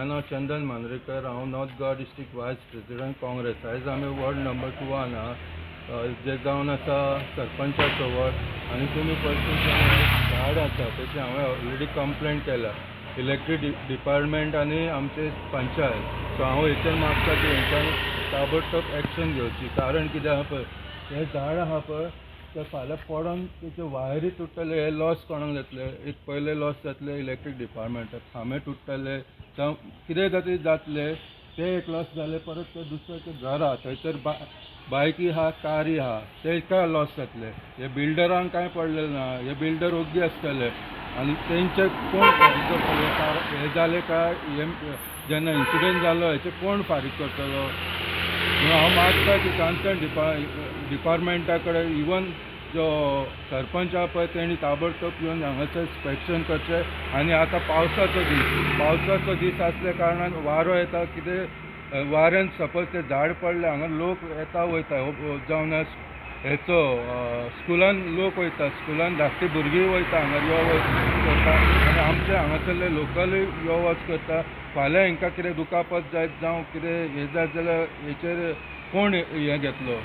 माझें नांव चंदन मांद्रेकर, हांव north Goa district वायस प्रेसिडेंट काँग्रेस. आयज आमी वॉर्ड नंबर 2 आहा जे जावन आसा सरपंचाचो वॉर्ड. आनी तुमी पळयता जें झाड आसा तेची हांवें ऑलरेडी कंप्लेंट केला इलेक्ट्रीक डिपार्टमेंट आनी आमचे पंचायत. सो हांव हेचेर मागता की हेंच्यांनी ताबडतोब एक्शन घेवची. कारण कितें आहा पळय, हें झाड आहा पळय ते फाल्यां पडोन तेचे वायरी तुटतले, हे लॉस कोणाक जातले. एक पयले लॉस जातले इलेक्ट्रीक डिपार्टमेंटाक, खांबे तुटतले जावं कितें तरी जातले, ते एक लॉस जाले. परत ते दुसरे ते घर आहा थंयसर बायकी आहा, कारी आहा, तेका लॉस जातले. हे बिल्डरांक कांय पडलेले ना, हे बिल्डर ओग्गी आसतले आनी तेंचे कोण फारीक करतलो? हे जाले काय, हे जेन्ना इन्सिडेंट जालो हेचे कोण फारीक करतलो? हांव मागता की कन्सर्न डिपार्टमेंटा कडेन इवन जो सरपंच आहा पळय तेणी ताबडतोब येवन हांगासर इन्स्पेक्शन करचें. आनी आतां पावसाचो दीस आसल्या कारणान वारो येता, कितें वाऱ्यान सपोज ते झाड पडले, हांगा लोक येता वयता जावन हेचो स्कुलान लोक वयता, स्कुलान धाकटी भुरगीं वयता, हांगा यो वच करता आनी आमचे हांगासरले लोकलूय यो वच करता. फाल्यां हांकां कितें दुखापत जायत जावं कितें हें जायत जाल्यार हेचेर कोण हें घेतलो?